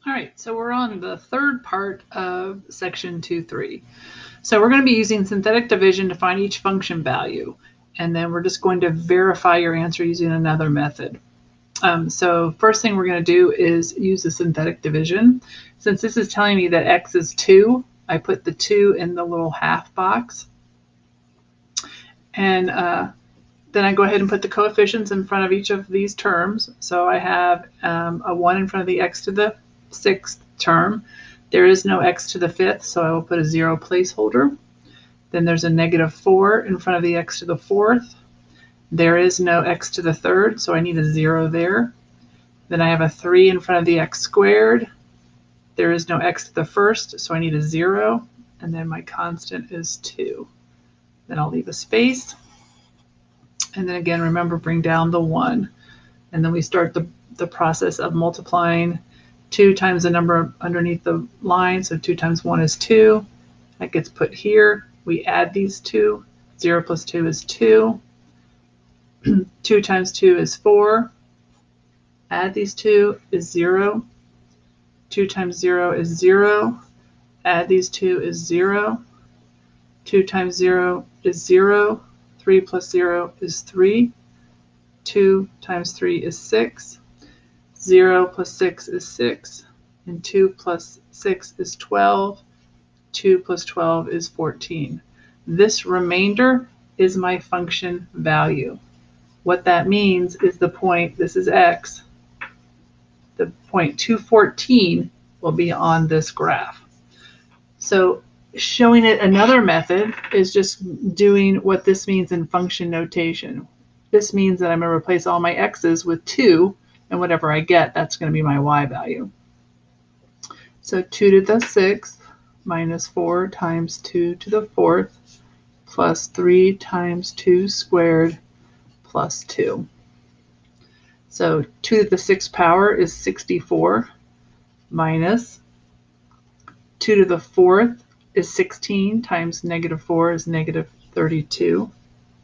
All right, so we're on the third part of section 2.3. So we're going to be using synthetic division to find each function value, and then we're just going to verify your answer using another method. So first thing we're going to do is use the synthetic division. Since this is telling me that x is 2, I put the 2 in the little half box. And then I go ahead and put the coefficients in front of each of these terms. So I have a 1 in front of the x to the 6th term. There is no x to the 5th, so I will put a 0 placeholder. Then there's a -4 in front of the x to the 4th. There is no x to the 3rd, so I need a 0 there. Then I have a 3 in front of the x squared. There is no x to the 1st, so I need a 0. And then my constant is 2. Then I'll leave a space. And then again, remember, bring down the 1. And then we start the process of multiplying 2 times the number underneath the line. So 2 times 1 is 2. That gets put here. We add these two. 0 plus 2 is 2. 2 times 2 is 4. Add these two is 0. 2 times 0 is 0. Add these two is 0. 2 times 0 is 0. 3 plus 0 is 3. 2 times 3 is 6. 0 plus 6 is 6. And 2 plus 6 is 12. 2 plus 12 is 14. This remainder is my function value. What that means is the point, this is x, the point 214 will be on this graph. So showing it another method is just doing what this means in function notation. This means that I'm going to replace all my x's with 2, and whatever I get, that's going to be my y value. So 2 to the 6th minus 4 times 2 to the 4th plus 3 times 2 squared plus 2. So 2 to the 6th power is 64 minus 2 to the 4th is 16 times -4 is -32.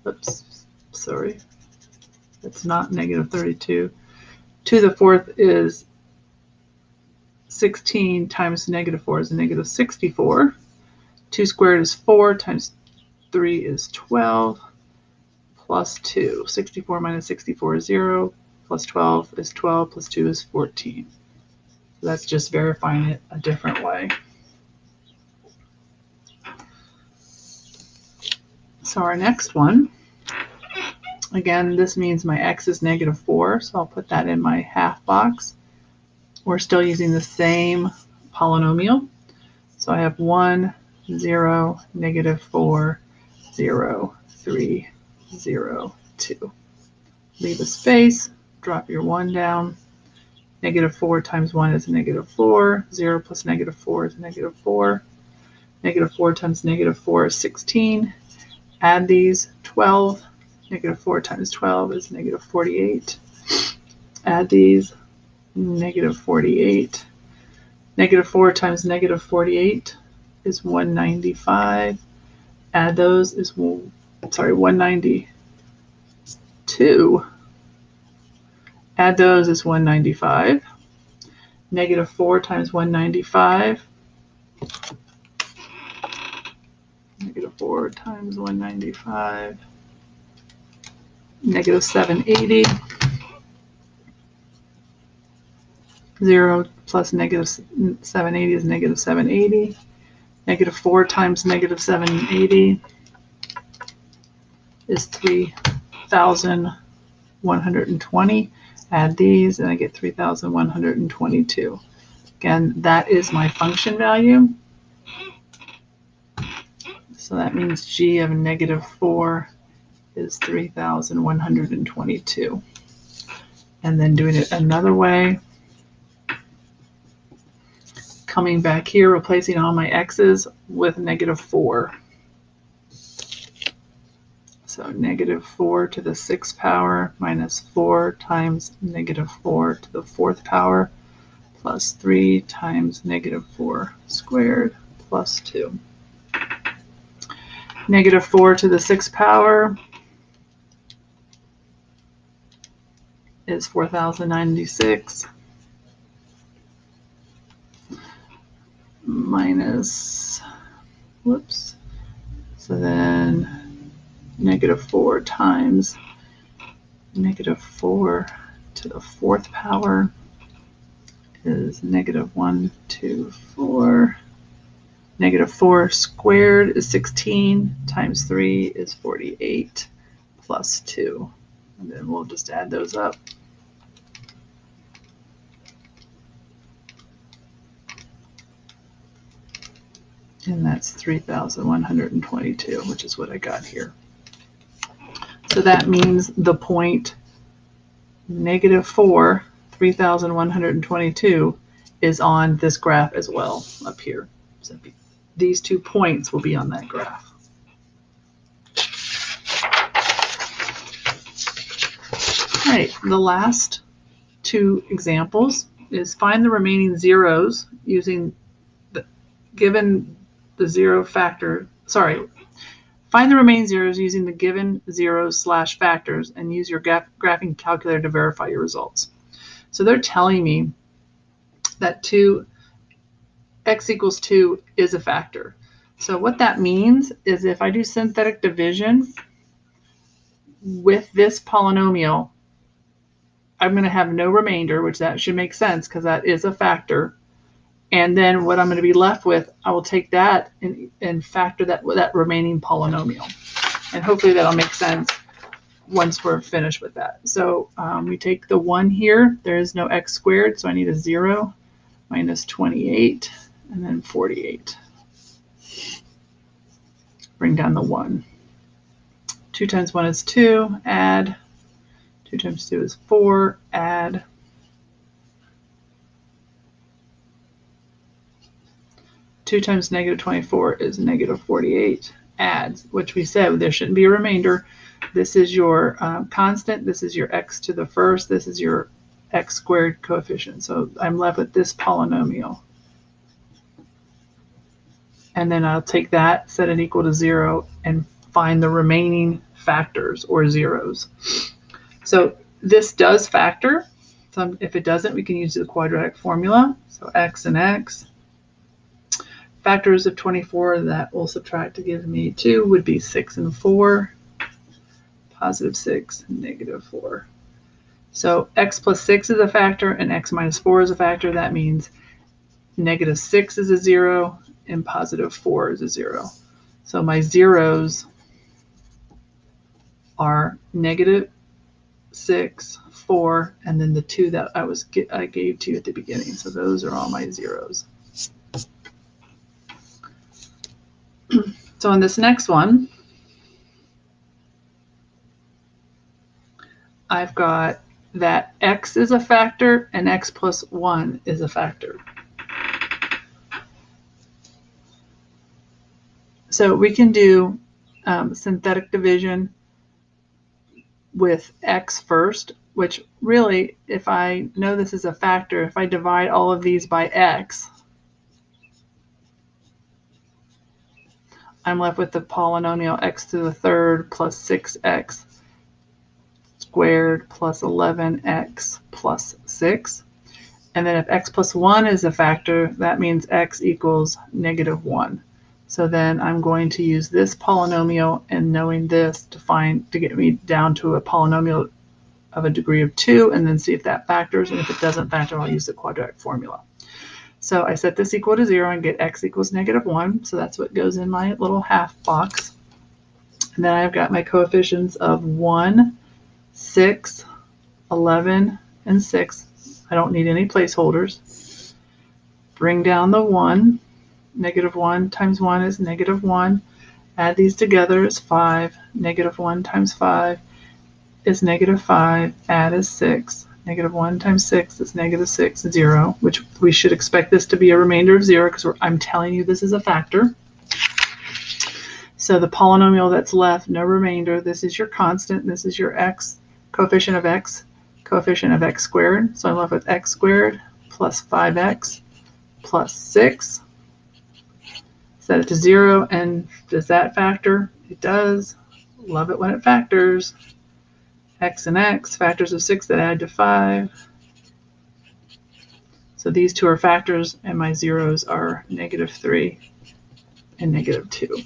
Oops, sorry. That's not -32. 2 to the 4th is 16 times -4 is -64. 2 squared is 4 times 3 is 12 plus 2. 64 minus 64 is 0 plus 12 is 12 plus 2 is 14. So that's just verifying it a different way. So our next one, again, this means my x is -4, so I'll put that in my half box. We're still using the same polynomial. So I have 1, 0, -4, 0, 3, 0, 2. Leave a space, drop your 1 down. -4 times 1 is -4. 0 plus -4 is -4. -4 times -4 is 16. Add these, 12. -4 times 12 is -48. Add these, -48. -4 times -48 is 195. Add those is, 192. Add those is 195. -4 times 195. -4 times 195. -780. 0 plus -780 is -780. -4 times -780 is 3,120. Add these and I get 3,122. Again, that is my function value. So that means g of -4 is 3,122. And then doing it another way, coming back here, replacing all my x's with -4. So -4 to the 6th power minus 4 times -4 to the 4th power plus 3 times -4 squared plus 2. -4 to the 6th power is 4,096. minus, whoops, so then -4 times -4 to the 4th power is -124. -4 squared is 16 times 3 is 48 plus 2. And then we'll just add those up. And that's 3,122, which is what I got here. So that means the point -4, 3,122, is on this graph as well up here. So these 2 points will be on that graph. All right, the last 2 examples is find the remaining zeros using given the zero factor, find the remaining zeros using the given zeros / factors and use your graphing calculator to verify your results. So they're telling me that x equals 2 is a factor. So what that means is if I do synthetic division with this polynomial, I'm going to have no remainder, which that should make sense because that is a factor. And then what I'm going to be left with, I will take that and factor that with that remaining polynomial. And hopefully that'll make sense once we're finished with that. So we take the 1 here. There is no x squared, so I need a 0 minus 28 and then 48. Bring down the 1. 2 times 1 is 2, add. 2 times 2 is 4, add. 2 times -24 is -48, add, which we said there shouldn't be a remainder. This is your constant, this is your x to the first, this is your x squared coefficient. So I'm left with this polynomial. And then I'll take that, set it equal to 0, and find the remaining factors or zeros. So this does factor. So if it doesn't, we can use the quadratic formula. So x and x. Factors of 24 that will subtract to give me 2 would be 6 and 4, +6, -4. So x plus 6 is a factor and x minus 4 is a factor. That means -6 is a 0 and +4 is a 0. So my zeros are -6, 4, and then the 2 that I gave to you at the beginning. So those are all my zeros. So on this next one, I've got that x is a factor and x plus 1 is a factor. So we can do synthetic division with x first, which really, if I know this is a factor, if I divide all of these by x, I'm left with the polynomial x to the third plus 6x squared plus 11x plus 6. And then if x plus 1 is a factor, that means x equals -1. So then I'm going to use this polynomial and knowing this to get me down to a polynomial of a degree of 2 and then see if that factors. And if it doesn't factor, I'll use the quadratic formula. So I set this equal to 0 and get x equals -1. So that's what goes in my little half box. And then I've got my coefficients of 1, 6, 11, and 6. I don't need any placeholders. Bring down the 1. -1 times 1 is -1. Add these together is 5. -1 times 5 is -5. Add is 6. -1 times 6 is -6, 0, which we should expect this to be a remainder of 0 because I'm telling you this is a factor. So the polynomial that's left, no remainder, this is your constant, this is your x, coefficient of x squared. So I'm left with x squared plus 5x plus 6. Set it to 0, and does that factor? It does. Love it when it factors. X and x, factors of 6 that add to 5. So these two are factors, and my zeros are -3 and -2.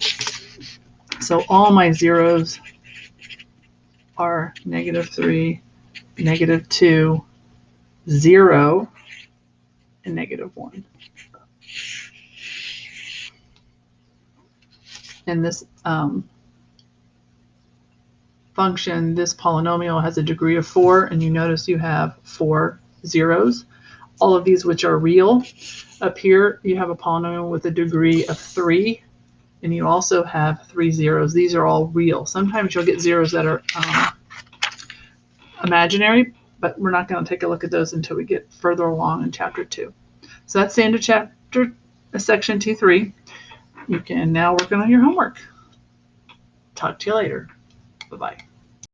So all my zeros are -3, -2, 0, and -1. And this function, this polynomial, has a degree of 4, and you notice you have 4 zeros. All of these, which are real, up here you have a polynomial with a degree of 3, and you also have 3 zeros. These are all real. Sometimes you'll get zeros that are imaginary, but we're not going to take a look at those until we get further along in chapter 2. So that's the end of section T3. You can now work on your homework. Talk to you later. Bye-bye.